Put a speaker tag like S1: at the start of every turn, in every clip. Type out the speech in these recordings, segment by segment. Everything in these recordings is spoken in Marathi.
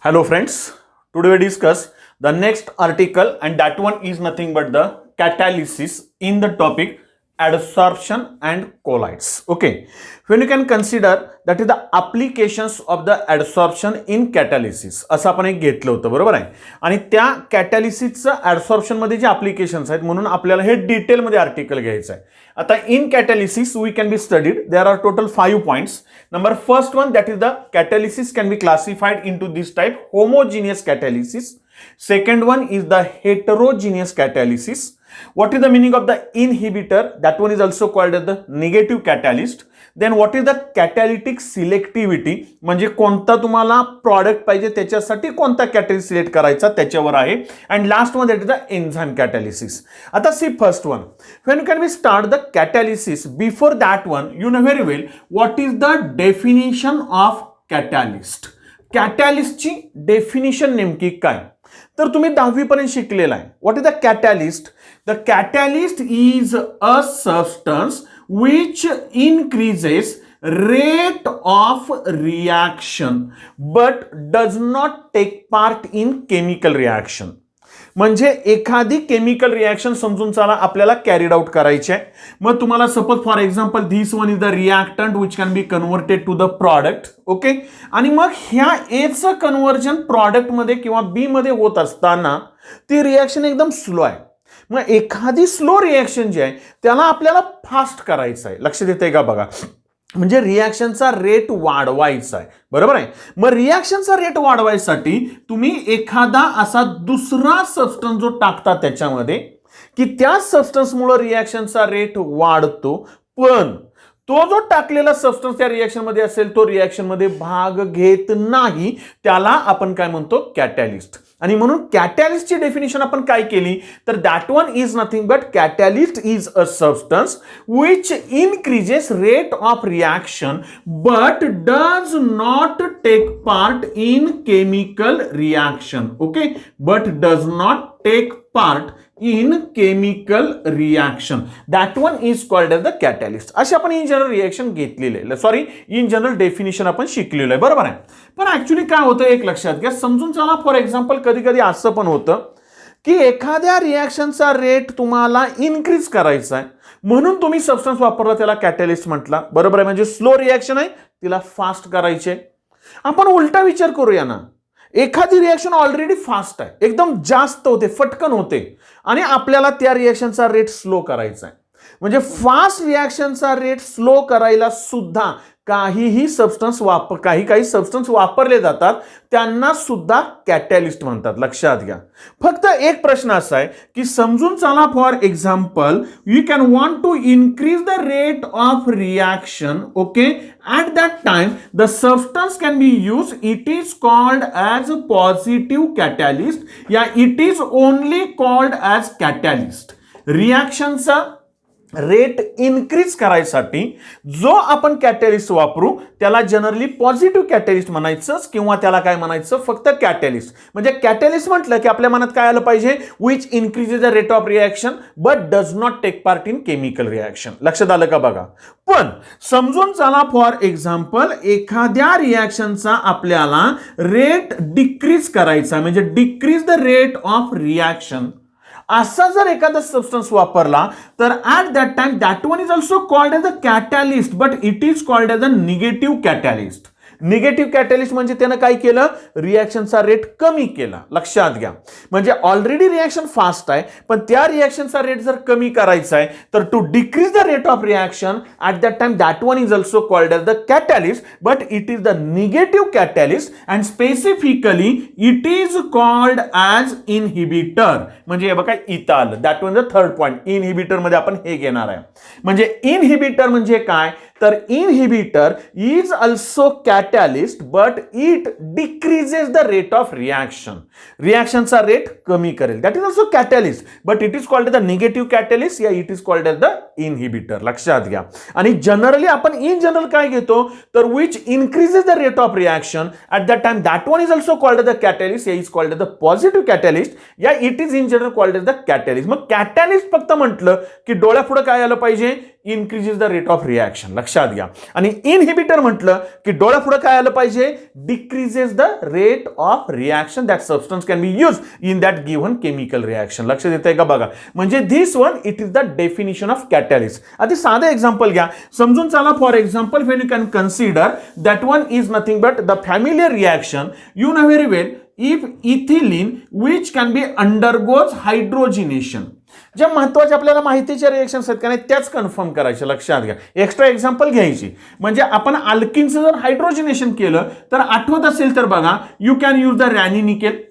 S1: Hello friends, today we discuss the next article and that one is nothing but the catalysis in the topic adsorption and colloids. Okay, when you can consider that is the applications of the adsorption in catalysis असं आपण एक घेतलं होतं बरोबर आहे आणि त्या कॅटॅलिसिसचं ॲडसॉर्प्शन मध्ये जे ॲप्लिकेशन्स आहेत म्हणून आपल्याला हे डिटेल मध्ये आर्टिकल घ्यायचं आहे. आता in catalysis we can be studied there are total 5 points. Number first one, that is the catalysis can be classified into this type homogeneous catalysis. Second one is the heterogeneous catalysis. What is the meaning of the inhibitor? That one is also called as the negative catalyst. Then what is the catalytic selectivity? म्हणजे कोणता तुम्हाला प्रॉडक्ट पाहिजे त्याच्यासाठी कोणता कॅटॅलिस्ट सिलेक्ट करायचा त्याच्यावर आहे. And last one, that is the enzyme catalysis. आता see first one. When can we start the catalysis? Before that one, you know very well what is the definition of catalyst. Catalyst ची डेफिनिशन नेमकी काय तर तुम्ही 10वी पर्यंत शिकलेला आहे. What is the catalyst? The catalyst is a substance which increases rate of reaction but does not take part in chemical reaction. म्हणजे एखादी केमिकल रिएक्शन समजून चला आपल्याला कॅरीड आउट करायची आहे. मग तुम्हाला suppose for example this one is the reactant which can be converted to the product. Okay, आणि मग ह्या एचं कन्व्हर्जन प्रॉडक्ट मध्ये किंवा बी मध्ये होत असताना ती रिएक्शन एकदम स्लो आहे. मग एखादी स्लो रिएक्शन जी आहे त्याला आपल्याला फास्ट करायचं आहे. लक्ष देते का बघा, म्हणजे रिएक्शनचा रेट वाढवायचा आहे बरोबर आहे. मग रिएक्शनचा रेट वाढवायसाठी तुम्ही एखादा असा दुसरा सबस्टन्स जो टाकता त्याच्यामध्ये की त्या सबस्टन्समुळे रिएक्शनचा रेट वाढतो, पण तो जो टाकलेला सबस्टन्स त्या रिएक्शन मध्ये असेल तो रिएक्शन मध्ये भाग घेत नाही, त्याला आपण काय म्हणतो कॅटॅलिस्ट. आणि म्हणून कॅटॅलिस्टची डेफिनेशन आपण काय केली तर that one is nothing but catalyst is a substance which increases rate of reaction but does not take part in chemical reaction. Okay, but does not take part in chemical reaction. That one is called as the catalyst. अशी आपण इन जनरल रिएक्शन घेतलेले आहे, सॉरी इन जनरल डेफिनेशन आपण शिकलेलं आहे बरोबर आहे. पण ऍक्च्युली काय होतं एक लक्षात घ्या, समजून चला फॉर एक्झाम्पल कधी कधी असं पण होतं की एखाद्या रिएक्शनचा रेट तुम्हाला इन्क्रीज करायचा आहे म्हणून तुम्ही सबस्टन्स वापरला त्याला कॅटॅलिस्ट म्हटला बरोबर आहे. म्हणजे स्लो रिएक्शन आहे तिला फास्ट करायचे. आपण उलटा विचार करूया ना, एखादी रिएक्शन ऑलरेडी फास्ट आहे एकदम जास्त होते फटकन होते आणि आपल्याला त्या रिएक्शनचा रेट स्लो करायचा आहे. म्हणजे फास्ट रिएक्शनचा रेट स्लो करायला सुद्धा काही सबस्टन्स काही सबस्टन्स वापरले जातात, त्यांना सुद्धा कॅटॅलिस्ट म्हणतात. लक्षात घ्या. फक्त एक प्रश्न असा आहे की समजून चला for example you can want to increase the rate of reaction. Okay, at that time the substance can be used. It is called as a positive catalyst. Yeah, it is only called as catalyst. रिएक्शनचा रेट इन्क्रीज करायसाठी जो आपण कॅटॅलिस्ट वापरू त्याला जनरली पॉझिटिव्ह कॅटॅलिस्ट म्हणायचं किंवा त्याला काय म्हणायचं फक्त कॅटॅलिस्ट. म्हणजे कॅटॅलिस्ट म्हटलं की आपल्या मनात काय आलं पाहिजे, which increases the rate of reaction but does not take part in chemical reaction. लक्षात आलं का बघा. पण समजून चला फॉर एक्झाम्पल एखाद्या रिएक्शनचा आपल्याला रेट डिक्रीज करायचा म्हणजे decrease the rate of reaction असा जर एखादा सबस्टन्स वापरला तर at that time that one is also called as a catalyst but it is called as a negative catalyst. Negative catalyst म्हणजे त्यानं काय केलं, रिएक्शनचा रेट कमी केला. लक्षात घ्या. म्हणजे ऑलरेडी रिएक्शन फास्ट आहे पण त्या रिएक्शनचा रेट जर कमी करायचा आहे तर to decrease the rate of reaction at that time that one is also called as the catalyst but it is the negative catalyst and specifically it is called as inhibitor. म्हणजे हे बघा इथं आलं that one the third point. Inhibitor मध्ये आपण हे घेणार आहे. म्हणजे इनहिबिटर म्हणजे काय तर inhibitor is also catalyst but it decreases the rate of reaction. रिएक्शनचा रेट कमी करेल. That is also catalyst but it is called the negative catalyst या it is called as the inhibitor. लक्षात घ्या. आणि जनरली आपण इन जनरल काय घेतो तर which increases the rate of reaction at that time that one is also called the catalyst या is called the positive catalyst या it is in general called as the catalyst. मग कॅटॅलिस्ट फक्त म्हटलं की डोळ्यापुढे काय आलं पाहिजे, increases the rate of reaction. लक्षात घ्या. आणि इनहिबिटर म्हटलं की डोळ्यापुढे काय आलं पाहिजे, decreases the rate of reaction that substance can be use in that given chemical reaction. लक्षात येतंय का बघा. म्हणजे this one it is the definition of catalyst. आता साधं एक्झाम्पल घ्या, समजून चला. For example when you can consider that one is nothing but the familiar reaction you know very well if ethylene which can be undergoes hydrogenation. ज्या महत्वाच्या आपल्याला माहितीच्या रिएक्शन्स आहेत का नाही त्याच कन्फर्म करायचे. लक्षात घ्या. एक्स्ट्रा एक्झाम्पल घ्यायची. म्हणजे आपण अल्किनचं जर हायड्रोजनेशन केलं तर आठवत असेल तर बघा, you can use the Raney nickel.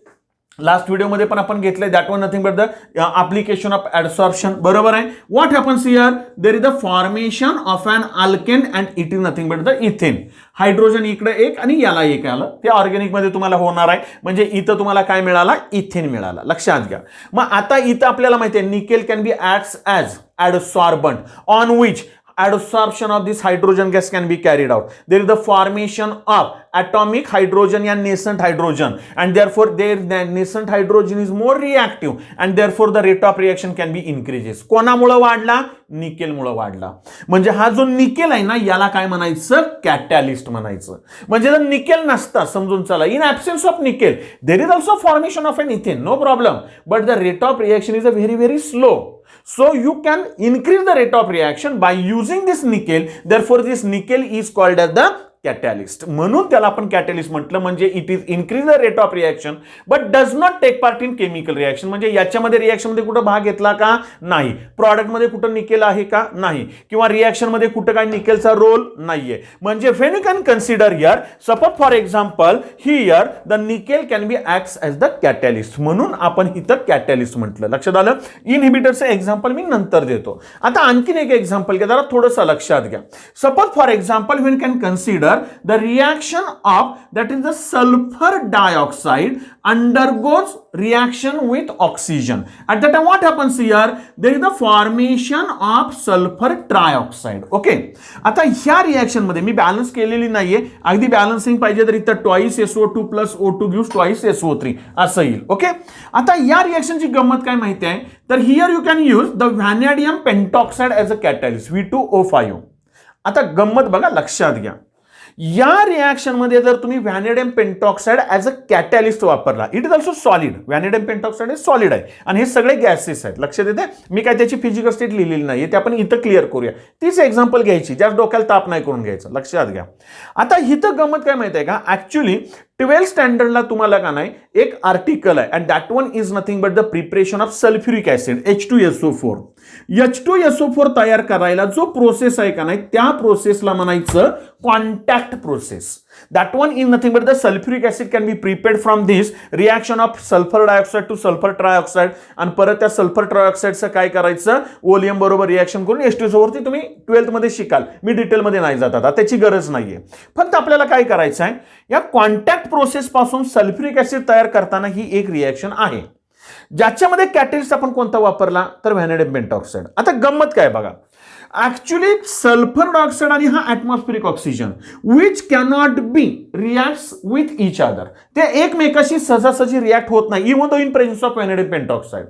S1: Last व्हिडिओमध्ये पण आपण घेतलंय. That one nothing but the application of adsorption. बरोबर आहे. What happens here, there is the formation of an alkane and it is nothing but the ethane. Hydrogen इकडे एक आणि याला एक आलं. ते ऑर्गॅनिक मध्ये तुम्हाला होणार आहे. म्हणजे इथं तुम्हाला काय मिळाला, इथेन मिळाला. लक्षात घ्या. मग आता इथं आपल्याला माहिती आहे nickel can be acts as adsorbent on which adsorption of this hydrogen gas can be carried out. There is the formation of atomic hydrogen and nascent hydrogen, and therefore their nascent hydrogen is more reactive and therefore the rate of reaction can be increases. कोणामुळे वाढला, निकेलमुळे वाढला. म्हणजे हा जो निकेल आहे ना याला काय म्हणायचं, कॅटॅलिस्ट म्हणायचं. म्हणजे जर निकेल नसता, समजून चला, in absence of nickel there is also formation of an ethane, no problem, but the rate of reaction is a very slow. So you can increase the rate of reaction by using this nickel. Therefore, this nickel is called as the catalyst. म्हणून त्याला आपण कॅटॅलिस्ट म्हटलं. म्हणजे it is increase the rate of reaction but does not take part in chemical reaction. म्हणजे याच्यामध्ये रिएक्शन मध्ये कुठं भाग घेतला का नाही, प्रॉडक्ट मध्ये कुठं निकेल आहे का नाही, किंवा रिएक्शन मध्ये कुठं काय निकेलचा रोल नाहीये. म्हणजे when you can consider here, suppose for example here the nickel can be acts as the catalyst. म्हणून आपण इथं कॅटॅलिस्ट म्हटलं. लक्षात आलं. इनहिबिटरचं एक्झाम्पल मी नंतर देतो. आता आणखीन एक एक्झाम्पल घ्या, जरा थोडंसं लक्षात घ्या. Suppose for example when can consider the reaction of that is the sulfur dioxide undergoes reaction with oxygen. At that time what happens here, there is the formation of sulfur trioxide. Okay. आता ह्या रिएक्शन मध्ये मी बॅलन्स केलेली नाहीये. अगदी बॅलन्सिंग पाहिजे तर इथं twice SO2 plus O2 gives twice SO3 असं येईल. ओके. आता या रिएक्शनची गंमत काय माहिती आहे, तर here you can use the vanadium pentoxide as a catalyst, V2O5. आता गंमत बघा, लक्षात घ्या. या रिएक्शन मध्ये जर तुम्ही vanadium pentoxide as a catalyst वापरला, it is also solid. Vanadium pentoxide हे सॉलिड आहे आणि हे सगळे गॅसेस आहेत. लक्षात येते. मी काय त्याची फिजिकल स्टेट लिहिलेली नाही, ते आपण इथं क्लिअर करूया. तीच एक्झाम्पल घ्यायची, जास्त डोक्याला ताप नाही करून घ्यायचं. लक्षात घ्या. आता इथं गंमत काय माहिती आहे का, ऍक्च्युली 12th स्टँडर्डला तुम्हाला का नाही एक आर्टिकल आहे and that one is nothing but the preparation of sulphuric acid H2SO4. H2SO4 तयार करायला जो प्रोसेस आहे का नाही त्या प्रोसेसला म्हणायचं contact process. That one is nothing but the sulphuric acid can be prepared from this reaction of sulphur dioxide to sulphur trioxide. आणि परत त्या सल्फर ट्रायऑक्साइडचं काय करायचं, ओलियम बरोबर रिएक्शन करून H2SO4 ती तुम्ही 12th मध्ये शिकाल. मी डिटेलमध्ये नाही जात आता, त्याची गरज नाहीये. फक्त आपल्याला काय करायचं आहे, या कॉन्टॅक्ट प्रोसेस पासून सल्फ्युरिक ऍसिड तयार करताना ही एक रिएक्शन आहे ज्याच्यामध्ये कॅटॅलिस्ट आपण कोणता वापरला, तर व्हॅनेडियम पेंटॉक्साइड. आता गंमत काय बघा, ऍक्च्युली सल्फर डायऑक्साइड आणि हा atmospheric oxygen which cannot be reacts with each other, ते एकमेकाशी सहजासहजी रिॲक्ट होत नाही even though in presence of vanadium pentoxide.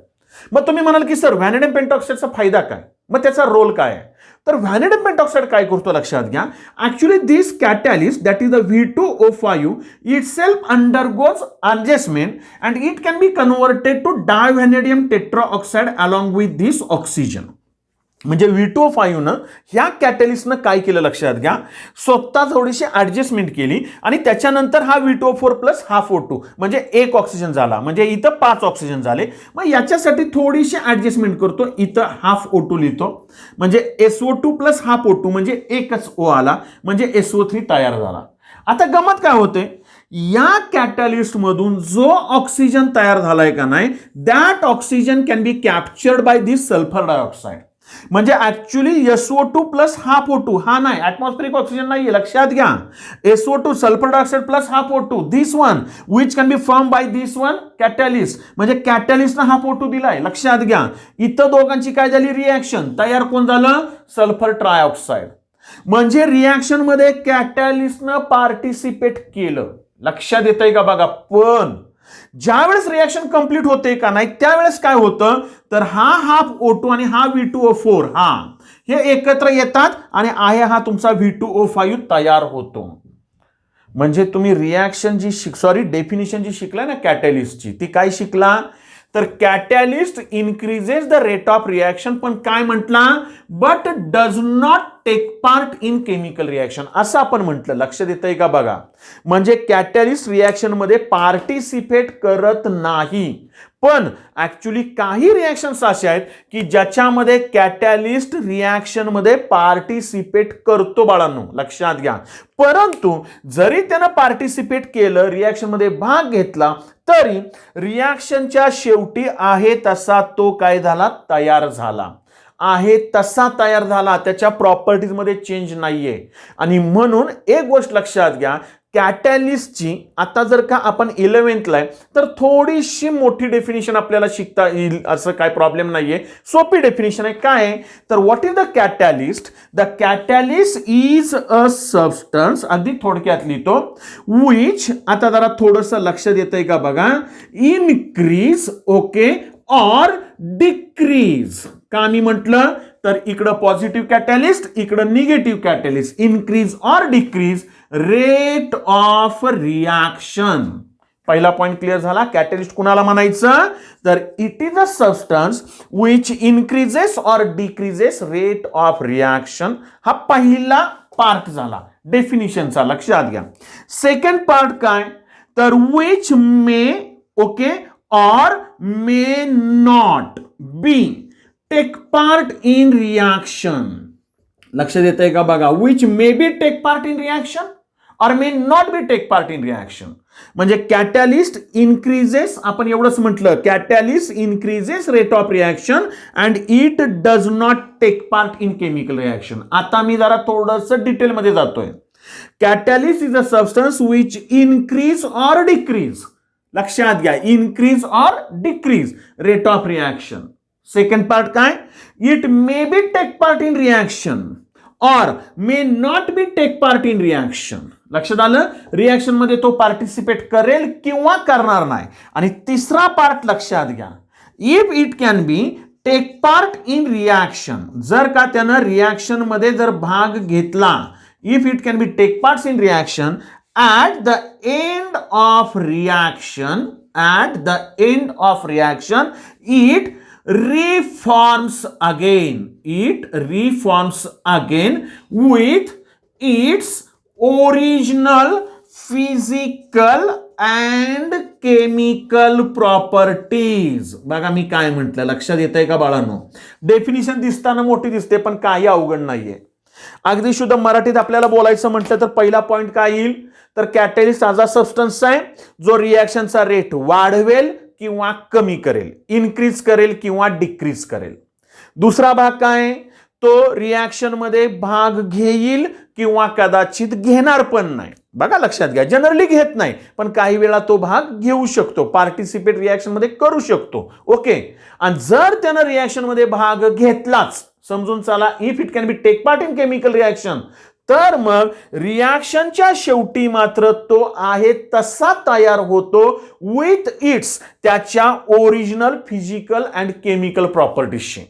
S1: मग तुम्ही म्हणाल की सर व्हॅनेडियम पेंटॉक्साइडचा फायदा काय, मग त्याचा रोल काय आहे, तर व्हॅनेडियम पेंटॉक्साइड काय करतो लक्षात घ्या. Actually this catalyst that is the V2O5 itself undergoes adjustment and it can be converted to divanadium tetroxide along with this oxygen. म्हणजे V2O5 न ह्या कॅटॅलिस्टनं काय केलं लक्षात घ्या, स्वतः थोडीशी ऍडजस्टमेंट केली आणि त्याच्यानंतर हा V2O4 प्लस हाफ O2 म्हणजे एक ऑक्सिजन झाला. म्हणजे इथं 5 ऑक्सिजन झाले. मग याच्यासाठी थोडीशी ऍडजस्टमेंट करतो, इथं हाफ O2 लिहितो. म्हणजे SO2 प्लस हाफ O2 म्हणजे एकच O आला, म्हणजे SO3 तयार झाला. आता गमत काय होते, या कॅटॅलिस्ट मधून जो ऑक्सिजन तयार झालाय का नाही that oxygen can be captured by this sulphur dioxide. म्हणजे actually SO2 plus half O2 हा नाही, ऍटमॉस्फेरिक ऑक्सिजन नाही, लक्षात घ्या. SO2 sulphur dioxide plus half O2 this one which can be form by this one catalyst. म्हणजे कॅटॅलिस्टनं हाफ O2 दिलाय. लक्षात घ्या. इथं दोघांची काय झाली रिएक्शन, तयार कोण झालं, सल्फर ट्रायऑक्साइड. म्हणजे रिएक्शन मध्ये कॅटॅलिस्टनं पार्टिसिपेट केलं. लक्षात येतंय का बघा. पण ज्यावेळेस रिॲक्शन कंप्लीट होते का नाही त्यावेळेस काय होतं तर हा हाफ O2 आणि हा V2O4 हे एकत्र येतात आणि आहे हा तुमचा V2O5 तयार होतो. म्हणजे तुम्ही रिॲक्शन डेफिनिशन जी शिकला ना कॅटॅलिस्टची ती काय शिकला तर catalyst increases the rate of reaction पण काय म्हटला but does not take part in chemical reaction असं आपण म्हटलं. लक्ष देतंय का बघा. म्हणजे कॅटॅलिस्ट रिॲक्शन मध्ये पार्टिसिपेट करत नाही पण ऍक्च्युली काही रिॲक्शन्स अशा आहेत की ज्याच्यामध्ये कॅटॅलिस्ट रिॲक्शन मध्ये पार्टिसिपेट करतो बाळांनो लक्षात घ्या. परंतु जरी त्यानं पार्टिसिपेट केलं रिॲक्शन मध्ये भाग घेतला तरी रिॲक्शनच्या शेवटी आहे तसा तो काय झाला तयार झाला आहे तसा तयार झाला त्याच्या प्रॉपर्टीज मध्ये चेंज नाहीये. आणि म्हणून एक गोष्ट लक्षात घ्या कॅटॅलिस्टची आता जर का आपण 11th आहे तर थोडीशी मोठी डेफिनेशन आपल्याला शिकता येईल असं काय प्रॉब्लेम नाहीये. सोपी डेफिनेशन आहे काय तर what is the catalyst. The catalyst is a substance अगदी थोडक्यात लिहितो विच आता जरा थोडंसं लक्ष देतंय का बघा इनक्रीज ओके ऑर डिक्रीज. का मी म्हटलं तर इकडं पॉझिटिव्ह कॅटॅलिस्ट इकडं negative catalyst increase or decrease rate of reaction. पहिला पॉइंट क्लिअर झाला. कॅटॅलिस्ट कुणाला म्हणायचं तर it is a substance which increases or decreases rate of reaction. हा पहिला पार्ट झाला डेफिनिशनचा लक्षात घ्या. सेकंड पार्ट काय तर which may okay or may not be take part in reaction. लक्ष देतंय का बघा which may be take part in reaction or may not be take part in reaction. म्हणजे कॅटॅलिस्ट इन्क्रीजेस आपण एवढंच म्हटलं catalyst increases rate of reaction and it does not take part in chemical reaction. आता मी जरा थोडंसं डिटेलमध्ये जातोय. Catalyst is a substance which increase or decrease लक्षात घ्या increase or decrease rate of reaction. Second part काय it may be take part in reaction or may not be take part in reaction. लक्षात आलं रिॲक्शन मध्ये तो पार्टिसिपेट करेल किंवा करणार नाही. आणि तिसरा पार्ट लक्षात घ्या if it can be take part in reaction जर का त्यानं रिॲक्शन मध्ये जर भाग घेतला if it can be take part in reaction at the end of reaction it reforms again with its original physical and chemical properties. बघा मी काय म्हटलं लक्षात येतंय का बाळांनो. डेफिनिशन दिसताना मोठी दिसते पण काही अवघड नाहीये. अगदी शुद्ध मराठीत आपल्याला बोलायचं म्हटलं तर पहिला पॉइंट काय येईल तर कॅटॅलिस्ट असा सबस्टन्स आहे जो रिॲक्शनचा रेट वाढवेल किंवा कमी करेल इन्क्रीज करेल किंवा डिक्रीज करेल. दुसरा भाग काय तो रिॲक्शन मध्ये भाग घेईल किंवा कदाचित घेणार पण नाही. बघा लक्षात घ्या जनरली घेत नाही पण काही वेळा तो भाग घेऊ शकतो पार्टिसिपेट रिॲक्शन मध्ये करू शकतो ओके. आणि जर त्यानं रिॲक्शन मध्ये भाग घेतलाच समजून चला if it can be take part in chemical reaction तर मग रिॲक्शनच्या शेवटी मात्र तो आहे तसा तयार होतो विथ इट्स त्याच्या ओरिजिनल फिजिकल अँड केमिकल प्रॉपर्टीजशी.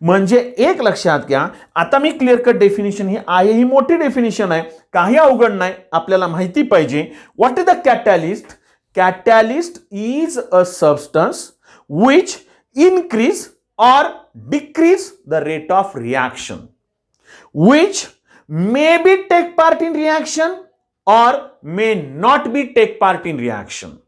S1: म्हणजे एक लक्षात घ्या आता मी क्लिअर कट डेफिनेशन ही आहे ही मोठी डेफिनेशन आहे काही अवघड नाही आपल्याला माहिती पाहिजे. What is the catalyst. Catalyst is a substance which increase or decrease the rate of reaction which may be take part in reaction or may not be take part in reaction.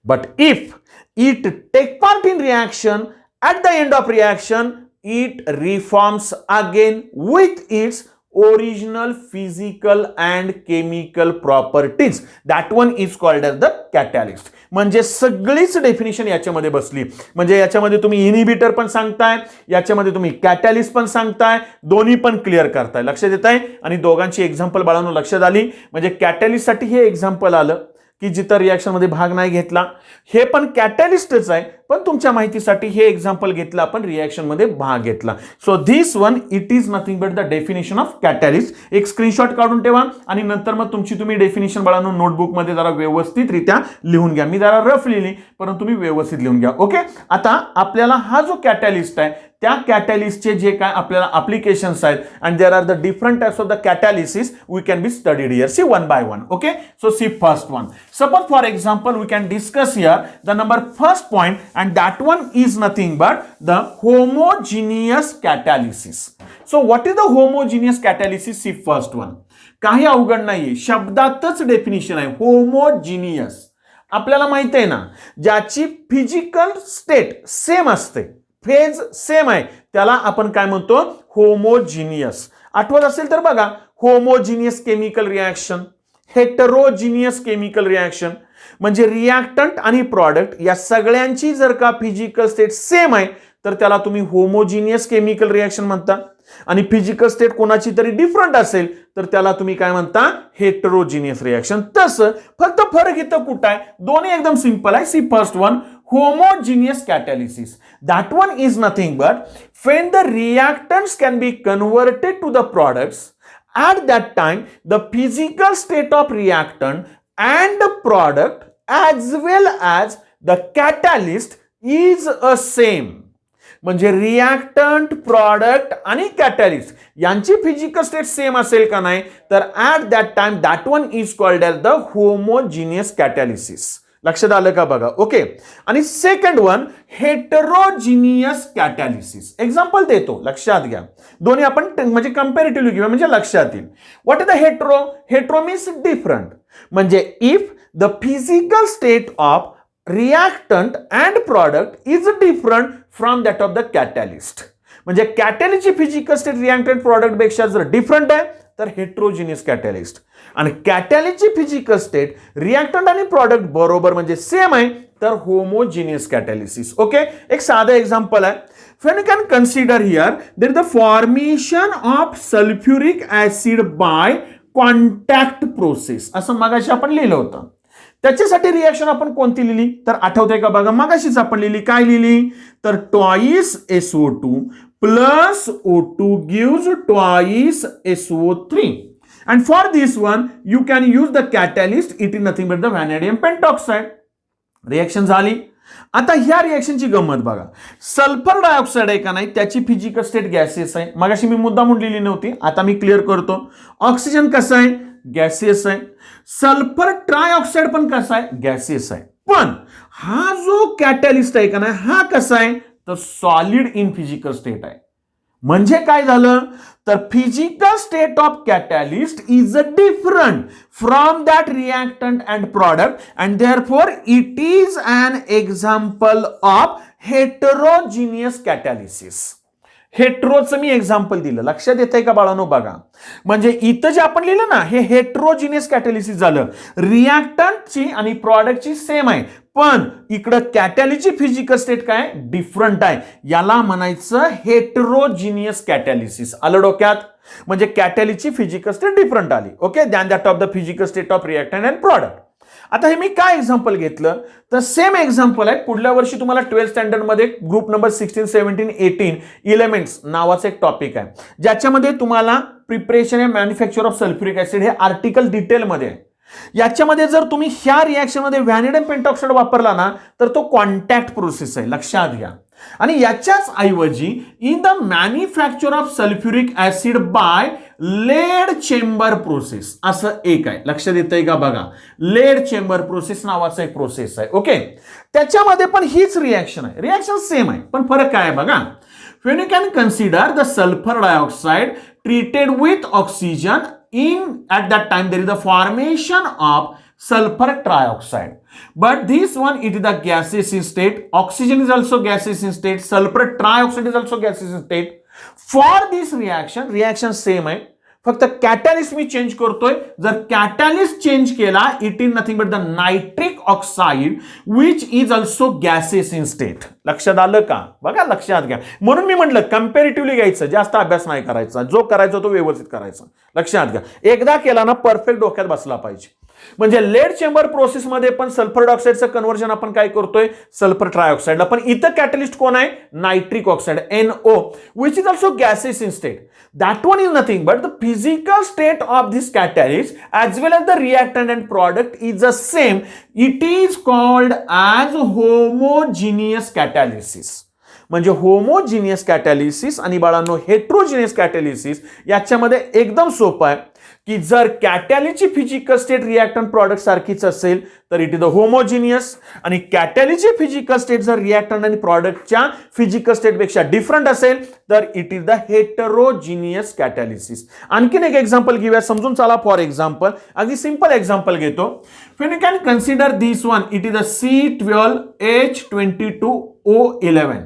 S1: But if it take part in reaction at the end of reaction it reforms again with its original physical and chemical properties. That one is called as the catalyst. म्हणजे सगळीच डेफिनेशन याच्यामध्ये बसली. म्हणजे याच्यामध्ये तुम्ही इनहिबिटर पण सांगताय याच्यामध्ये तुम्ही कॅटॅलिस्ट पण सांगताय दोन्ही पण क्लिअर करताय. लक्षात येत आहे आणि दोघांची एक्झाम्पल बाळांनो लक्षात आली. म्हणजे कॅटॅलिस्ट साठी हे एक्झाम्पल आलं की जिथं रिॲक्शन मध्ये भाग नाही घेतला. हे पण कॅटॅलिस्टच आहे, पण तुमच्या माहितीसाठी हे एक्झाम्पल घेतलं आपण, रिॲक्शन मध्ये भाग घेतला. So this one it is nothing but the definition of catalyst. एक स्क्रीनशॉट काढून ठेवा आणि नंतर मग तुमची तुम्ही डेफिनेशन बाळांनो नोटबुक मध्ये जरा व्यवस्थितरित्या लिहून घ्या. मी जरा रफ लिहिली, परंतु तुम्ही व्यवस्थित लिहून घ्या. ओके, आता आपल्याला हा जो कॅटॅलिस्ट आहे त्या कॅटॅलिस्टचे जे काय आपल्याला ऍप्लिकेशन्स आहेत and there are the different types of the catalysis we can be studied here. See one by one. Okay, so see first one. Suppose for example we can discuss here the number first point and that one is nothing but the homogeneous catalysis. So what is the homogeneous catalysis? See first one. काही अवघड नाहीये, शब्दातच डेफिनिशन आहे होमोजिनियस. आपल्याला माहिती आहे ना, ज्याची फिजिकल स्टेट सेम असते, फेज सेम आहे, त्याला आपण काय म्हणतो? होमोजिनियस. आठवत असेल तर बघा, homogeneous chemical reaction, heterogeneous chemical reaction, म्हणजे रिॲक्टंट आणि प्रॉडक्ट या सगळ्यांची जर का फिजिकल स्टेट सेम आहे तर त्याला तुम्ही होमोजिनियस केमिकल रिॲक्शन म्हणता. आणि फिजिकल स्टेट कोणाची तरी डिफरंट असेल तर त्याला तुम्ही काय म्हणता? हेटेरोजिनियस रिॲक्शन. तसं फक्त फरक इथं कुठं आहे? दोन्ही एकदम सिंपल आहे. See first one, homogeneous catalysis. That one is nothing but when the reactants can be converted to the products, at that time the physical state of reactant and the product as well as the catalyst is a same. म्हणजे रिॲक्टंट, प्रॉडक्ट आणि कॅटॅलिस्ट यांची फिजिकल स्टेट सेम असेल का नाही, तर at that time that one is called as the homogeneous catalysis. लक्षात आलं का बघा. ओके, आणि second one heterogeneous catalysis. Example देतो, लक्षात घ्या. दोन्ही आपण म्हणजे कंपॅरेटिव्हली घेऊया म्हणजे लक्षात येईल. What is the hetero? Hetero means different. म्हणजे if the physical state of reactant and product is different from that of the catalyst. म्हणजे कॅटॅलिस्टची फिजिकल स्टेट रिॲक्टंट प्रॉडक्ट पेक्षा जर डिफरंट आहे तर हेटेरोजिनियस कॅटॅलिस्ट. आणि कॅटॅलिस्टची फिजिकल स्टेट रिॲक्टंट आणि प्रॉडक्ट बरोबर म्हणजे सेम आहे तर होमोजिनियस कॅटॅलिसिस. ओके, एक साधं एक्झाम्पल आहे. When you can consider here, there is the formation of sulfuric acid by contact process. असं मगाशी आपण लिहिलं होतं. त्याच्यासाठी रिॲक्शन आपण कोणती लिहिली तर आठवतंय का बघा? मगाशीच आपण लिहिली. काय लिहिली? तर twice SO2 plus O2 gives twice SO3. And for this one, you can use the catalyst. It is nothing but the vanadium pentoxide. Reaction झाली. आता ह्या रिॲक्शनची गंमत बघा. सल्फर डायऑक्साइड आहे का नाही, त्याची फिजिकल स्टेट गॅसियस आहे. मगाशी मी मुद्दा म्हणून लिहिली नव्हती, आता मी क्लिअर करतो. ऑक्सिजन कसं आहे? गॅसियस आहे. सल्फर ट्रायऑक्साइड पण कसा आहे? गॅसियस आहे. पण हा जो कॅटॅलिस्ट आहे का नाही, हा कसा आहे? तर सॉलिड इन फिजिकल स्टेट आहे. म्हणजे काय झालं तर physical state of catalyst is different from that reactant and product and therefore it is an example of heterogeneous catalysis. हेट्रोचं मी एक्झाम्पल दिलं, लक्षात येतंय का बाळांनो? बघा, म्हणजे इथं जे आपण लिहिलं ना हे हेट्रोजिनियस कॅटॅलिसिस झालं. रिॲक्टंटची आणि प्रॉडक्टची सेम आहे, पण इकडं कॅटॅलिस्टची फिजिकल स्टेट काय? डिफरंट आहे. याला म्हणायचं हेटेरोजिनियस कॅटॅलिसिस. आलं डोक्यात? म्हणजे कॅटॅलिस्टची फिजिकल स्टेट डिफरंट आली. Okay, than that of the physical state of reactant and product. आता हे मी काय एक्झाम्पल घेतलं तर सेम एक्झाम्पल आहे. पुढल्या वर्षी तुम्हाला 12th स्टँडर्ड मध्ये ग्रुप नंबर 16, 17, 18 इलेमेंट्स नावाचं एक टॉपिक आहे, ज्याच्यामध्ये तुम्हाला preparation and manufacture of sulphuric acid हे आर्टिकल डिटेलमध्ये आहे. याच्यामध्ये जर तुम्ही ह्या रिॲक्शन मध्ये व्हॅनिडियम पेंटॉक्साइड वापरला ना तर तो कॉन्टॅक्ट प्रोसेस आहे, लक्षात घ्या. आणि याच्याच ऐवजी in the manufacture of sulphuric acid by lead chamber process असं एक आहे, लक्षात येतंय का बघा? लेड चेंबर प्रोसेस नावाचा एक प्रोसेस आहे. ओके, त्याच्यामध्ये पण हीच रिॲक्शन आहे. रिॲक्शन सेम आहे, पण फरक काय आहे बघा. When you can consider the sulfur dioxide treated with oxygen, at that time there is the formation of sulfur trioxide. But this one it is the gaseous in state. Oxygen is also gaseous in state. Sulfur trioxide is also gaseous in state. For this reaction same आहे, फक्त कॅटॅलिस्ट मी चेंज करतोय. जर कॅटॅलिस्ट चेंज केला it is nothing but the nitric oxide which is also gases in state. लक्षात आलं का बघा? लक्षात घ्या. म्हणून मी म्हटलं कंपॅरेटिव्हली घ्यायचं, जास्त अभ्यास नाही करायचा, जो करायचा तो व्यवस्थित करायचा. लक्षात घ्या, एकदा केला ना परफेक्ट डोक्यात बसला पाहिजे. म्हणजे लेड चेंबर प्रोसेसमध्ये पण सल्फर डायऑक्साईडचं कन्व्हर्जन आपण काय करतोय, सल्फर ट्रायऑक्साइडला. पण इथं कॅटलिस्ट कोण आहे, nitric oxide NO, which is also gases in state. That one is nothing but the physical state of this catalyst as well as the reactant and product is the same. It is called as homogeneous catalysis. म्हणजे होमोजिनियस कॅटॅलिसिस आणि बाळांनो हेट्रोजिनियस कॅटॅलिसिस याच्यामध्ये एकदम सोपं आहे की जर कॅटॅलिसची फिजिकल स्टेट रिएक्टंट प्रॉडक्ट सारखीच असेल तर इट इज द होमोजिनियस, आणि कॅटॅलिसची फिजिकल स्टेट जर रिएक्टंट आणि प्रॉडक्टच्या फिजिकल स्टेटपेक्षा डिफरंट असेल तर इट इज द हेटेरोजिनियस कॅटॅलिसिस. आणखीन एक एक्झाम्पल घेऊया, समजून चला. फॉर एक्झाम्पल, अगदी सिंपल एक्झाम्पल घेतो. When you can consider this one, it is a C12H22O11.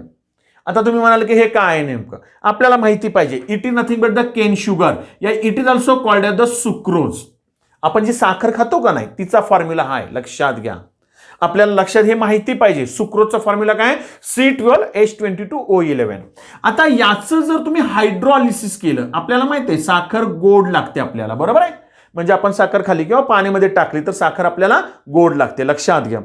S1: आता तुम्ही म्हणाल की हे काय आहे नेमकं, आपल्याला माहिती पाहिजे. It is nothing but the cane sugar, या it is also called as the sucrose. आपण जी साखर खातो का नाही तिचा फॉर्म्युला हा आहे, लक्षात घ्या. आपल्याला लक्षात हे माहिती पाहिजे. सुक्रोजचा फॉर्म्युला काय, C12H22O11. आता याचं जर तुम्ही हायड्रॉलिसिस केलं, आपल्याला माहिती आहे साखर गोड लागते आपल्याला, बरोबर आहे. म्हणजे आपण साखर खाली किंवा पाण्यामध्ये टाकली तर साखर आपल्याला गोड लागते, लक्षात घ्या.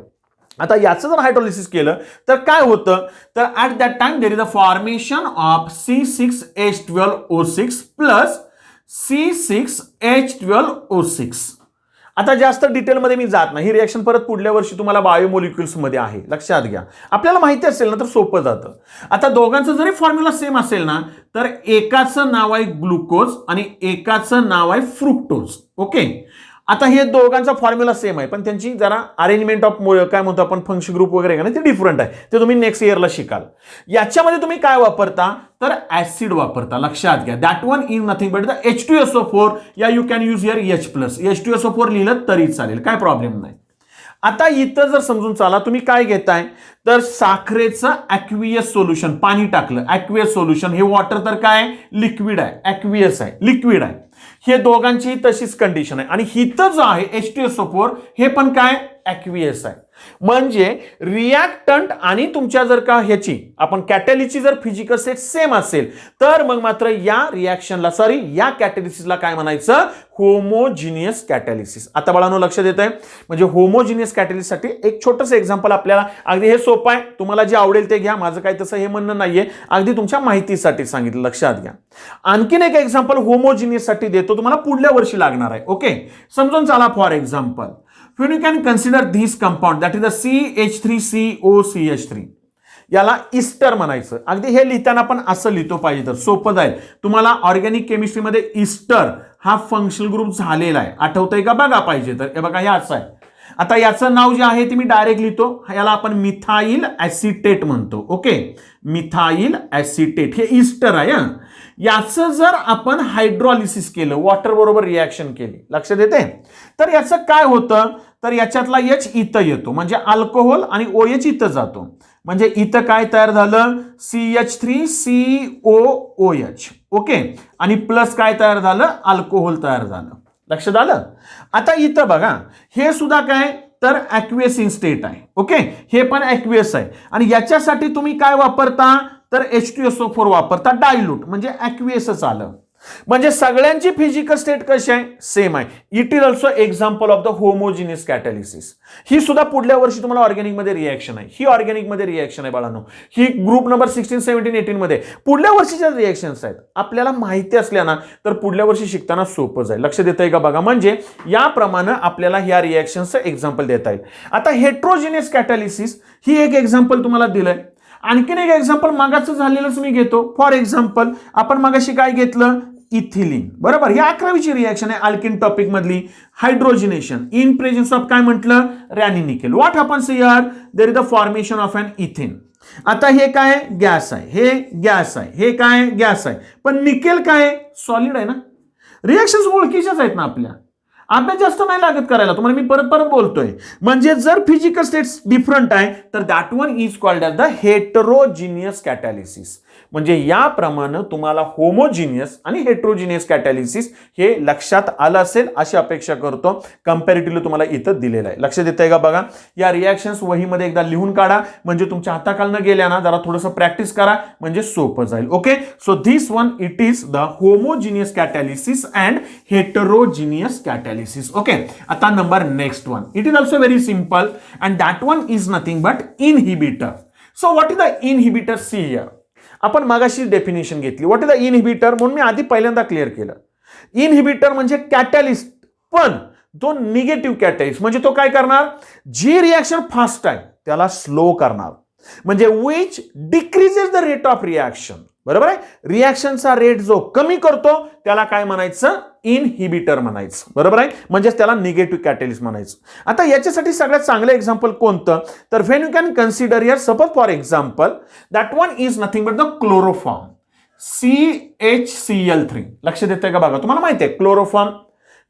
S1: आता याचं जर हायड्रॉलिसिस केलं तर काय होतं, तर at that time there is a formation of C6H12O6 plus C6H12O6. आता जास्त डिटेलमध्ये मी जात नाही, ही रिएक्शन परत पुढल्या वर्षी तुम्हाला बायोमोलिक्युल्स मध्ये आहे, लक्षात घ्या. आपल्याला माहिती असेल ना तर सोपं जातं. आता दोघांचं जरी फॉर्म्युला सेम असेल ना तर एकाचं नाव आहे ग्लुकोज आणि एकाचं नाव आहे फ्रुक्टोज. ओके, आता हे दोघांचा फॉर्म्युला सेम आहे पण त्यांची जरा अरेंजमेंट ऑफ काय म्हणतो आपण फंक्शन ग्रुप वगैरे ते डिफरंट आहे, ते तुम्ही नेक्स्ट इयरला शिकाल. याच्यामध्ये तुम्ही काय वापरता तर ऍसिड वापरता, लक्षात घ्या. That one is nothing but the H2SO4, या you can use here H+. H2SO4 लिहिलं तरी चालेल, काय प्रॉब्लेम नाही. आता इथं जर समजून चाला, तुम्ही काय घेताय तर साखरेचं ॲक्वियस सोल्युशन, पाणी टाकलं ॲक्वियस सोल्युशन. हे वॉटर तर काय लिक्विड आहे, ॲक्वियस आहे, लिक्विड आहे. हे दोघांची तशीच कंडिशन आहे. आणि हिथं जो आहे H2SO4 हे पण काय ॲक्वियस आहे. म्हणजे रिॲक्टंट आणि तुमच्या जर का ह्याची आपण कॅटॅलिसची जर फिजिकल स्टेट सेम असेल तर मग मात्र या रिॲक्शनला या कॅटॅलिसिसला काय म्हणायचं, होमोजिनियस कॅटॅलिसिस. आता बाळांनो लक्षात येत आहे. म्हणजे होमोजिनियस कॅटॅलिसिससाठी एक छोटंसं एक्झाम्पल आपल्याला, अगदी हे सोपं आहे, तुम्हाला जे आवडेल ते घ्या, माझं काय तसं हे म्हणणं नाहीये, अगदी तुमच्या माहितीसाठी सांगितलं, लक्षात घ्या. आणखीन एक एक्झाम्पल होमोजिनियस साठी देतो, तुम्हाला पुढल्या वर्षी लागणार आहे. ओके, समजून चला. For example, when you can consider this compound that is the CH3COCH3, याला इस्टर म्हणायचं. अगदी हे लिहिताना पण असं लिहितो पाहिजे तर सोपं जाईल तुम्हाला. ऑर्गॅनिक केमिस्ट्रीमध्ये इस्टर हा फंक्शनल ग्रुप झालेला आहे, आठवतंय का बघा पाहिजे तर. हे बघा हे असं आहे. आता याचं नाव जे आहे ते मी डायरेक्ट लिहितो, याला आपण मिथाइल ऍसिटेट म्हणतो. ओके, मिथाइल ऍसिटेट हे इस्टर आहे. याचं जर आपण हायड्रॉलिसिस केलं, वॉटर बरोबर रिॲक्शन केली, लक्षात येते, तर याचं काय होतं तर याच्यातला H इथं येतो, म्हणजे अल्कोहोल, आणि OH इथं जातो. म्हणजे इथं काय तयार झालं, CH3COOH. ओके, आणि प्लस काय तयार झालं, अल्कोहोल तयार झालं, लक्षात आलं. आता इथं बघा, हे सुद्धा काय तर ॲक्वियस इन स्टेट आहे. ओके, हे पण ॲक्वियस आहे. आणि याच्यासाठी तुम्ही काय वापरता तर H2SO4 वापरता, डायल्यूट, म्हणजे ॲक्वियसच आलं. म्हणजे सगळ्यांची फिजिकल स्टेट कशी आहे, सेम आहे. It is also example of the homogeneous catalysis. ही सुद्धा पुढल्या वर्षी तुम्हाला ऑर्गॅनिक मध्ये रिएक्शन आहे, ही ऑर्गॅनिक मध्ये रिएक्शन आहे बाळांनो. ही ग्रुप नंबर 16, 17, 18 मध्ये पुढल्या वर्षीच्या रिएक्शन्स आहेत. आपल्याला माहिती असल्या ना तर पुढल्या वर्षी शिकताना सोपं जाईल, लक्षात येतंय का बघा. म्हणजे याप्रमाणे आपल्याला ह्या रिएक्शनचं एक्झाम्पल देता येईल. आता हेट्रोजिनियस कॅटॅलिसिस ही एक एक्झाम्पल तुम्हाला दिलंय. आणखीन एक एक्झाम्पल मागाचं झालेलंच मी घेतो. फॉर एक्झाम्पल, आपण मागाशी काय घेतलं, इथिलीन, बरोबर. ही 11वीची रिएक्शन आहे अल्किन टॉपिक मधली. हायड्रोजिनेशन इन प्रेझेन्स ऑफ काय म्हटलं, Raney nickel. What happens here, there is the formation of an ethane. आता हे काय गॅस आहे, हे गॅस आहे, हे काय गॅस आहे, पण निकेल काय सॉलिड आहे ना. रिएक्शन्स ओळखीच्याच आहेत ना आपल्या, अभ्यास जास्त नाही लागत करायला, तुम्हाला मी परत परत बोलतोय. म्हणजे जर फिजिकल स्टेट्स डिफरंट आहे तर that one is called as the heterogeneous catalysis. म्हणजे याप्रमाणे तुम्हाला होमोजिनियस आणि हेट्रोजिनियस कॅटॅलिसिस हे लक्षात आलं असेल अशी अपेक्षा करतो. कंपॅरेटिव्हली तुम्हाला इथं दिलेलं आहे. लक्षात येतंय का बघा. या रिॲक्शन्स वहीमध्ये एकदा लिहून काढा, म्हणजे तुमच्या हाताखालनं गेल्या ना जरा थोडंसं प्रॅक्टिस करा, म्हणजे सोपं जाईल. Okay, so this one it is the homogeneous catalysis and heterogeneous catalysis. Okay, आता number next one. It is also very simple and that one is nothing but inhibitor. So what is the inhibitor? See here. आपण मागाशी डेफिनेशन घेतली. व्हॉट इज द इनहिबिटर म्हणून मी आधी पहिल्यांदा क्लिअर केलं. इनहिबिटर म्हणजे कॅटॅलिस्ट, पण तो निगेटिव्ह कॅटॅलिस्ट, म्हणजे तो काय करणार, जी रिॲक्शन फास्ट आहे त्याला स्लो करणार, म्हणजे which decreases the rate of reaction. बरोबर आहे. रिॲक्शनचा रेट जो कमी करतो त्याला काय म्हणायचं, इनहिबिटर म्हणायचं. बरोबर आहे, म्हणजे त्याला निगेटिव्ह कॅटॅलिस्ट म्हणायचं. आता याच्यासाठी सगळ्यात चांगलं एक्झाम्पल कोणतं, तर when you can consider here suppose for example that one is nothing but the chloroform CHCl3. लक्षात येतंय का बघा. तुम्हाला माहिती आहे क्लोरोफॉर्म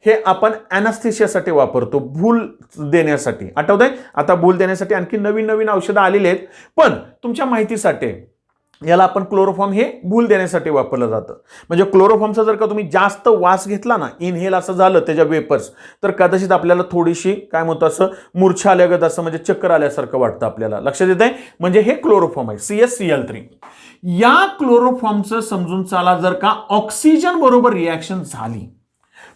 S1: हे आपण अॅनास्थेशियासाठी वापरतो, भूल देण्यासाठी. आठवतंय, आता भूल देण्यासाठी आणखी नवीन नवीन औषधं आलेली आहेत, पण तुमच्या माहितीसाठी याला आपण क्लोरोफॉर्म हे भूल देण्यासाठी वापरलं जातं. म्हणजे क्लोरोफॉर्मचा जर का तुम्ही जास्त वास घेतला ना, इनहेल असं झालं त्याच्या वेपर्स, तर कदाचित आपल्याला थोडीशी काय म्हणतो असं मूर्छा आल्यागत, असं म्हणजे चक्कर आल्यासारखं वाटतं आपल्याला. लक्षात येत आहे, म्हणजे हे क्लोरोफॉर्म आहे CHCl3. या क्लोरोफॉर्मचं समजून चाला, जर का ऑक्सिजन बरोबर रिॲक्शन झाली,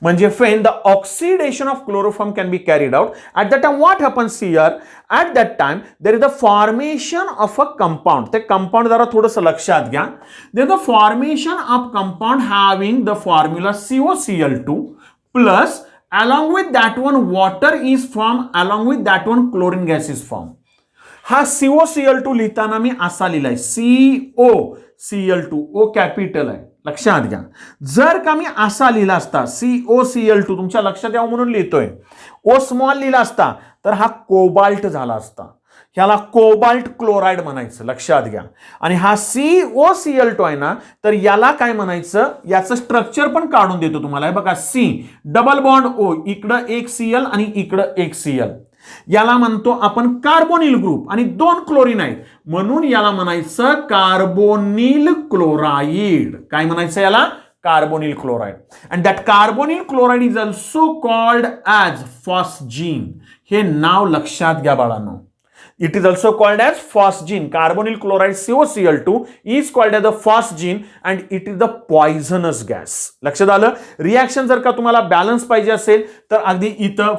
S1: म्हणजे when the oxidation of chloroform can be carried out, at that time what happens here, at that time there is the formation of a compound. ते compound जरा थोडंसं लक्षात घ्या. there is the formation of compound having the formula COCl2 plus along with that one water is formed, along with that one chlorine gas is formed. हा COCl2 लिहिताना मी असा लिहिलाय, COCl2, ओ कॅपिटल आहे. लक्षात घ्या. जर का मी असा लिहिला असता COCl2, तुमच्या लक्षात यावं म्हणून लिहितोय, ओ स्मॉल लिहिला असता तर हा कोबाल्ट झाला असता. ह्याला कोबाल्ट क्लोराइड म्हणायचं. लक्षात घ्या. आणि हा COCl2 आहे ना, तर याला काय म्हणायचं, याचं स्ट्रक्चर पण काढून देतो तुम्हाला. हे बघा, C डबल बॉन्ड O, इकडं एक Cl आणि इकडं एक Cl. याला म्हणतो आपण कार्बोनिल ग्रुप, आणि 2 क्लोरीन आहेत म्हणून याला म्हणायचं कार्बोनिल क्लोराइड. काय म्हणायचं याला, carbonyl chloride. And that carbonyl chloride is also called as phosgene. हे नाव लक्षात घ्या बाळांनो. It is also called as phosgene. Carbonyl chloride COCl2 is called as the phosgene and it is the poisonous gas. लक्षात आलं. रिॲक्शन जर का तुम्हाला बॅलन्स पाहिजे असेल तर अगदी इथं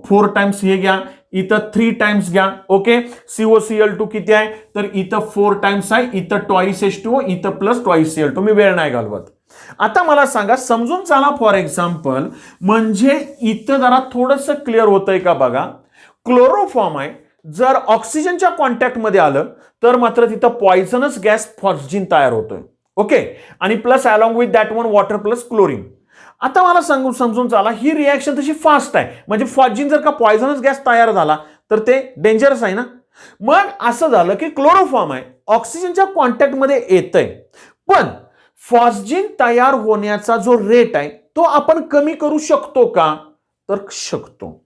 S1: 4 टाइम्स हे घ्या, इथं 3 टाइम्स घ्या. ओके, COCl2 किती आहे, तर इथं 4 टाइम्स आहे, इथं ट्वाइस H2O, इथं प्लस ट्वाइस Cl2. मी वेळ नाही घालवत. आता मला सांगा, समजून चला फॉर एक्झाम्पल, म्हणजे इथं जरा थोडंसं क्लिअर होतंय का बघा. क्लोरोफॉर्म आहे, जर ऑक्सिजनच्या कॉन्टॅक्टमध्ये आलं तर मात्र तिथं पॉइझनस गॅस फॉस्जीन तयार होतोय. ओके, आणि plus along with that one water plus chlorine. आता मला समजून चाला, ही रिॲक्शन तशी फास्ट आहे, म्हणजे फॉस्जीन जर का पॉइझनस गॅस तयार झाला तर ते डेंजरस आहे ना. मग असं झालं की क्लोरोफॉर्म आहे, ऑक्सिजनच्या कॉन्टॅक्टमध्ये येतंय, पण फॉस्जीन तयार होण्याचा जो रेट आहे तो आपण कमी करू शकतो का, तर शकतो.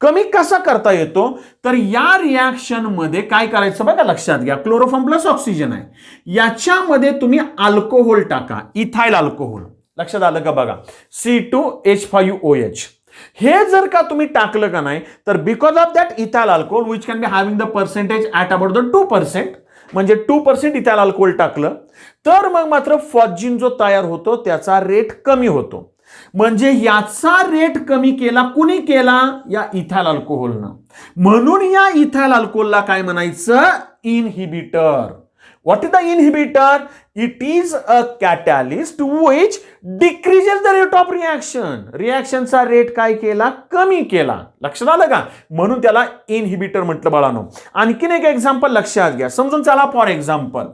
S1: कमी कसा करता येतो, तर या रिॲक्शन मध्ये काय करायचं बघा, लक्षात घ्या. क्लोरोफॉर्म प्लस ऑक्सिजन आहे, याच्यामध्ये तुम्ही अल्कोहोल टाका, इथाइल अल्कोहोल. लक्षात आलं का बघा, C2H5OH. हे जर का तुम्ही टाकलं का नाही, तर because of that ethyl alcohol which can B having the percentage at about the 2%, म्हणजे 2% इथाइल अल्कोहोल टाकलं तर मग मात्र फॉस्जीन जो तयार होतो त्याचा रेट कमी होतो. म्हणजे याचा रेट कमी केला कुणी केला, या इथाइल अल्कोहोलनं. म्हणून या इथाइल अल्कोहोलला काय म्हणायचं, inhibitor. What is the inhibitor, it is a catalyst which decreases the rate of reaction. रिॲक्शनचा रेट काय केला, कमी केला. लक्षात आलं का, म्हणून त्याला इनहिबिटर म्हटलं बाळांनो. आणखीन एक एक्झाम्पल लक्षात घ्या, समजून चला. फॉर एक्झाम्पल,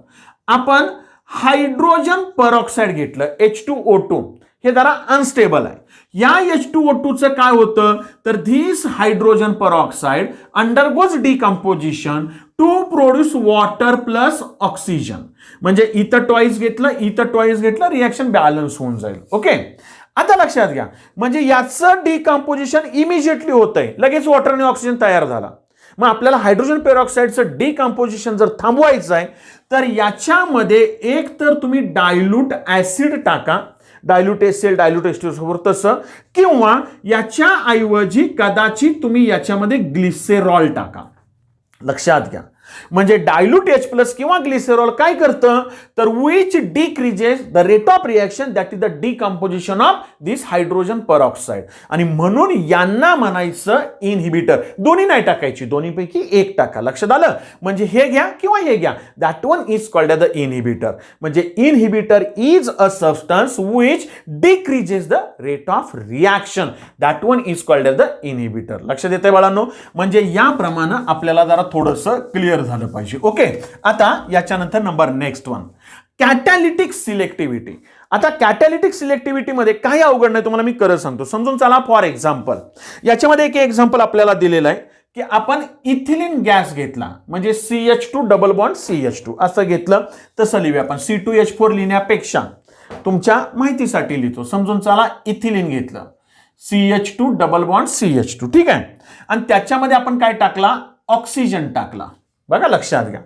S1: आपण हायड्रोजन परऑक्साईड घेतलं, H2O2. हे जरा अनस्टेबल आहे. या H2O2चं काय होतं, तर this hydrogen peroxide undergoes decomposition to produce water plus oxygen. म्हणजे इथं ट्वाइस घेतलं, इथं ट्वाइस घेतलं, रिॲक्शन बॅलन्स होऊन जाईल. ओके, आता लक्षात घ्या, म्हणजे याचं डिकम्पोजिशन इमिजिएटली होतंय, लगेच वॉटर आणि ऑक्सिजन तयार झाला. मग आपल्याला हायड्रोजन पेरॉक्साईडचं डिकम्पोजिशन जर थांबवायचं आहे तर याच्यामध्ये एक तर तुम्ही डायल्यूट ऍसिड टाका, डायल्यूट एसेल डायल्यूट एस्टर तसं, किंवा याच्या ऐवजी कदाचित तुम्ही याच्यामध्ये ग्लिसेरॉल टाका. लक्षात घ्या, म्हणजे डायल्यूट H प्लस किंवा ग्लिसेरॉल काय करतं तर which decreases the rate of reaction that is the decomposition of this hydrogen peroxide. आणि म्हणून यांना म्हणायचं इनहिबिटर. दोन्ही नाही टाकायची, दोन्हीपैकी एक टाका. लक्षात आलं, म्हणजे हे घ्या किंवा हे घ्या, that one is called the inhibitor. म्हणजे inhibitor is a substance which decreases the rate of reaction, that one is called the inhibitor. लक्षात येतंय बाळांनो, म्हणजे याप्रमाणे आपल्याला जरा थोडंसं क्लिअर झालं पाहिजे. ओके, आता याच्यानंतर नंबर नेक्स्ट वन, कॅटॅलिटिक सिलेक्टिव्हिटी. आता कॅटॅलिटिक सिलेक्टिव्हिटी मध्ये काही अवघड नाही, तुम्हाला मी खरं सांगतो. समजून चला. फॉर एक्झाम्पल, याच्यामध्ये एक एक्झाम्पल आपल्याला दिलेलं आहे की आपण इथिलीन गॅस घेतला, म्हणजे CH2 डबल बॉन्ड CH2 असं घेतलं, तसं लिहूया आपण. C2H4 लिहिण्यापेक्षा तुमच्या माहितीसाठी लिहितो. समजून चला, इथिलीन घेतलं, CH2 डबल बॉन्ड CH2, ठीक आहे. आणि त्याच्यामध्ये आपण काय टाकला, ऑक्सिजन टाकला. बघा, लक्षात घ्या.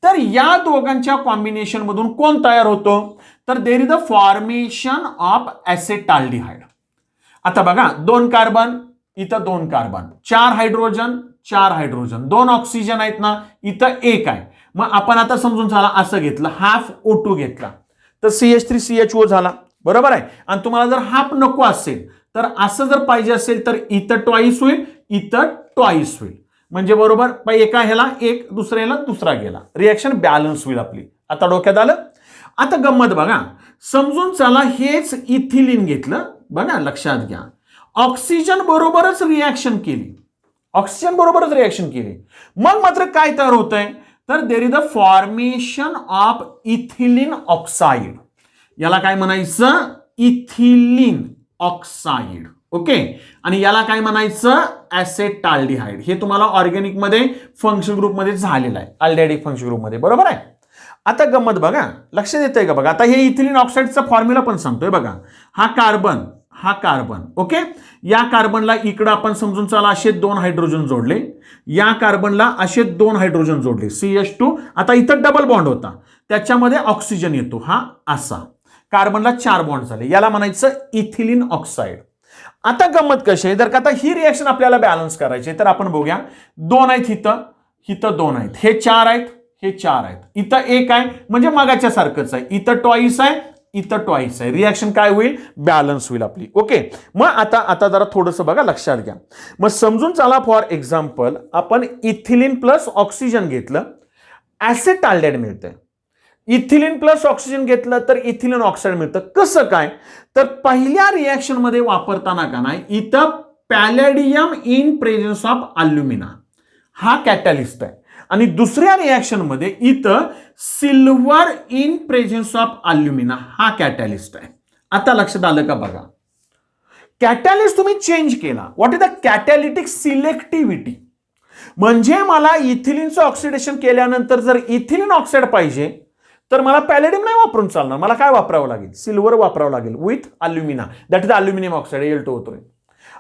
S1: तर या दोघांच्या कॉम्बिनेशन मधून कोण तयार होतो तर there is the formation of acetaldehyde. आता बघा, 2 कार्बन, इथं 2 कार्बन, 4 हायड्रोजन, 4 हायड्रोजन, 2 ऑक्सिजन आहेत ना, इथं 1 आहे. मग आपण आता समजून झाला असं घेतलं, हाफ O2 घेतला तर CH3CHO झाला, बरोबर आहे. आणि तुम्हाला जर हाफ नको असेल तर असं जर पाहिजे असेल तर इथं ट्वाईस होईल, इथं ट्वाईस होईल. म्हणजे बरोबर, एका ह्याला एक, दुसऱ्या ह्याला दुसरा गेला, रिएक्शन बॅलन्स होईल आपली. आता डोक्यात आलं. आता गंमत बघा, समजून चला, हेच इथिलीन घेतलं, बघा लक्षात घ्या, ऑक्सिजन बरोबरच रिएक्शन केली, ऑक्सिजन बरोबरच रिएक्शन केली. मग मात्र काय तयार होतंय तर there is the formation of ethylene oxide. याला काय म्हणायचं, इथिलीन ऑक्साईड. ओके, आणि याला काय म्हणायचं, ऍसेटाल्डिहाइड. हे तुम्हाला ऑर्गॅनिक मध्ये फंक्शन ग्रुप मध्ये झालेलं आहे, अल्डेहाइडिक फंक्शन ग्रुप मध्ये, बरोबर आहे. आता गंमत बघा, लक्षात येतंय का बघा. आता हे इथिलीन ऑक्साईडचा फॉर्म्युला पण सांगतोय बघा. हा कार्बन, हा कार्बन, ओके. या कार्बनला इकडं आपण समजून चला असे 2 हायड्रोजन जोडले, या कार्बनला असे 2 हायड्रोजन जोडले, CH2. आता इथं डबल बॉन्ड होता, त्याच्यामध्ये ऑक्सिजन येतो, हा असा. कार्बनला 4 बॉन्ड झाले, याला म्हणायचं इथिलीन ऑक्साईड. आता गंमत कशी आहे, जर का आता ही रिएक्शन आपल्याला बॅलन्स करायची तर आपण बघूया, 2 आहेत इथं, इथं 2 आहेत, हे 4 आहेत, हे 4 आहेत, इथं 1 आहे, म्हणजे मगाच्या सारखंच आहे, इथं ट्वाईस आहे, इथं ट्वाईस आहे. रिएक्शन काय होईल, बॅलन्स होईल आपली. ओके, मग आता जरा थोडंसं बघा, लक्षात घ्या. मग समजून चला, फॉर एक्झाम्पल आपण इथिलीन प्लस ऑक्सिजन घेतलं, ऍसेटाल्डिहाइड मिळतंय. इथिलीन प्लस ऑक्सिजन घेतलं तर इथिलीन ऑक्साईड मिळतं. कसं काय तर पहिल्या रिएक्शन मध्ये वापरताना का नाही, इथं पॅलेडियम इन प्रेझेन्स ऑफ अल्युमिना हा कॅटॅलिस्ट आहे, आणि दुसऱ्या रिएक्शन मध्ये इथं सिल्वर इन प्रेझेन्स ऑफ अल्युमिना हा कॅटॅलिस्ट आहे. आता लक्षात आलं का बघा, कॅटॅलिस्ट तुम्ही चेंज केला. व्हॉट इज द कॅटॅलिटिक सिलेक्टिव्हिटी, म्हणजे मला इथिलीनचं ऑक्सिडेशन केल्यानंतर जर इथिलीन ऑक्साईड पाहिजे तर मला पॅलेडियम नाही वापरून चालणार, मला काय वापरावं लागेल, सिल्वर वापरावं लागेल with alumina, that is aluminium oxide, Al2 होतोय.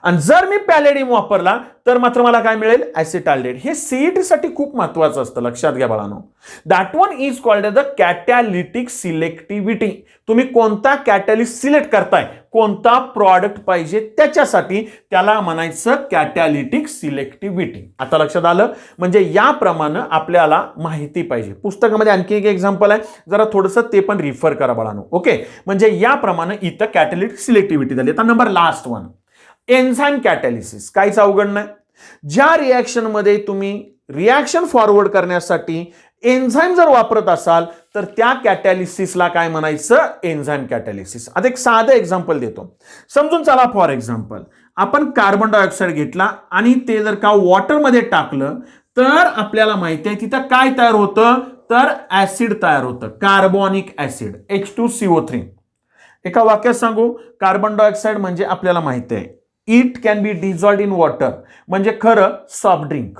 S1: आणि जर मी पॅलेडियम वापरला तर मात्र मला काय मिळेल, ऍसेटाल्डिहाइड. हे CET साठी खूप महत्वाचं असतं, लक्षात घ्या बाळांनो. That one is called the catalytic selectivity. तुम्ही कोणता कॅटॅलिस्ट सिलेक्ट करताय, कोणता प्रॉडक्ट पाहिजे त्याच्यासाठी, त्याला म्हणायचं कॅटॅलिटिक सिलेक्टिव्हिटी. आता लक्षात आलं, म्हणजे याप्रमाणे आपल्याला माहिती पाहिजे. पुस्तकामध्ये आणखी एक एक्झाम्पल आहे, जरा थोडंसं ते पण रिफर करा बाळांनो. ओके, म्हणजे याप्रमाणे इथं कॅटॅलिटिक सिलेक्टिव्हिटी झाली. आता नंबर लास्ट वन, एन्झाइम कॅटॅलिसिस. काहीच अवघड नाही. ज्या रिएक्शन मध्ये तुम्ही रिएक्शन फॉरवर्ड करण्यासाठी एन्झाइम जर वापरत असाल तर त्या कॅटॅलिसिसला काय म्हणायचं, एन्झाइम कॅटॅलिसिस. आता एक साधं एक्झाम्पल देतो, समजून चला. फॉर एक्झाम्पल आपण कार्बन डायऑक्साईड घेतला आणि ते जर का वॉटरमध्ये टाकलं तर आपल्याला माहिती आहे तिथं काय तयार होतं तर ऍसिड तयार होतं, कार्बोनिक ऍसिड H2CO3. एका वाक्यात सांगू, कार्बन डायऑक्साईड म्हणजे आपल्याला माहिती आहे it can B dissolved in water, म्हणजे खरं सॉफ्ट ड्रिंक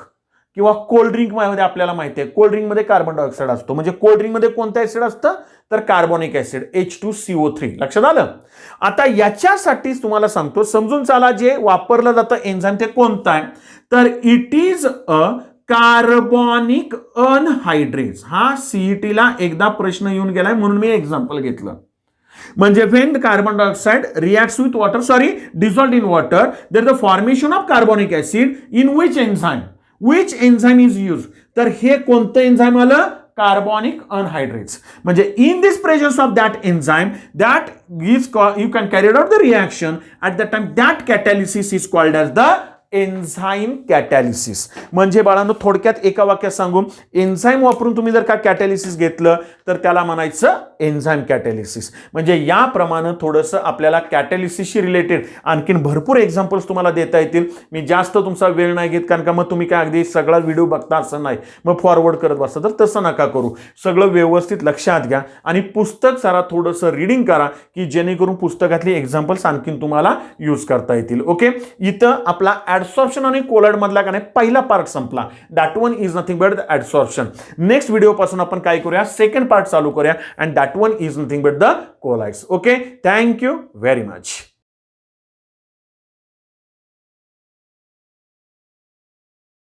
S1: किंवा कोल्ड ड्रिंक मध्ये आपल्याला माहिती आहे कोल्ड ड्रिंक मध्ये कार्बन डायऑक्साईड असतो. म्हणजे कोल्ड ड्रिंक मध्ये कोणतं ऍसिड असतं तर कार्बोनिक ऍसिड H2CO3. लक्षात आलं. आता याच्यासाठी तुम्हाला सांगतो, समजून चला, जे वापरलं जातं एन्झाइम ते कोणतं आहे तर इट इज अ कार्बॉनिक अनहायड्रेट्स. हा सीईटीला एकदा प्रश्न येऊन गेलाय म्हणून मी एक्झाम्पल घेतलं. म्हणजे when the carbon dioxide reacts with water, dissolved in water, there is the formation of carbonic acid in which enzyme is used. तर हे कोणतं एन्झाइम आलं? Carbonic anhydrates. म्हणजे in this presence of that enzyme that is you can carry out the reaction at the time that catalysis is called as the enzyme catalysis. म्हणजे बाळांनो थोडक्यात एका वाक्यात सांगू, एन्झाईम वापरून तुम्ही जर का कॅटॅलिसिस घेतलं तर त्याला म्हणायचं एन्झाईम कॅटॅलिसिस. म्हणजे याप्रमाणे थोडंसं आपल्याला कॅटॅलिसिसशी रिलेटेड आणखीन भरपूर एक्झाम्पल्स तुम्हाला देता येतील. मी जास्त तुमचा वेळ नाही घेत, कारण का मग तुम्ही काय अगदी सगळा व्हिडिओ बघता असं नाही, मग फॉरवर्ड करत बसता, तर तसं नका करू. सगळं व्यवस्थित लक्षात घ्या आणि पुस्तक जरा थोडंसं रीडिंग करा की जेणेकरून पुस्तकातली एक्झाम्पल्स आणखीन तुम्हाला यूज करता येतील. ओके, इथं आपला ऍडसॉर्प्शन आणि कोलाइड मधला का नाही पहिला पार्ट संपला. That one is nothing but the adsorption. Next video पासून आपण काय करूया, सेकंड पार्ट चालू करूया, and that one is nothing but the colloids. Okay, thank you very much.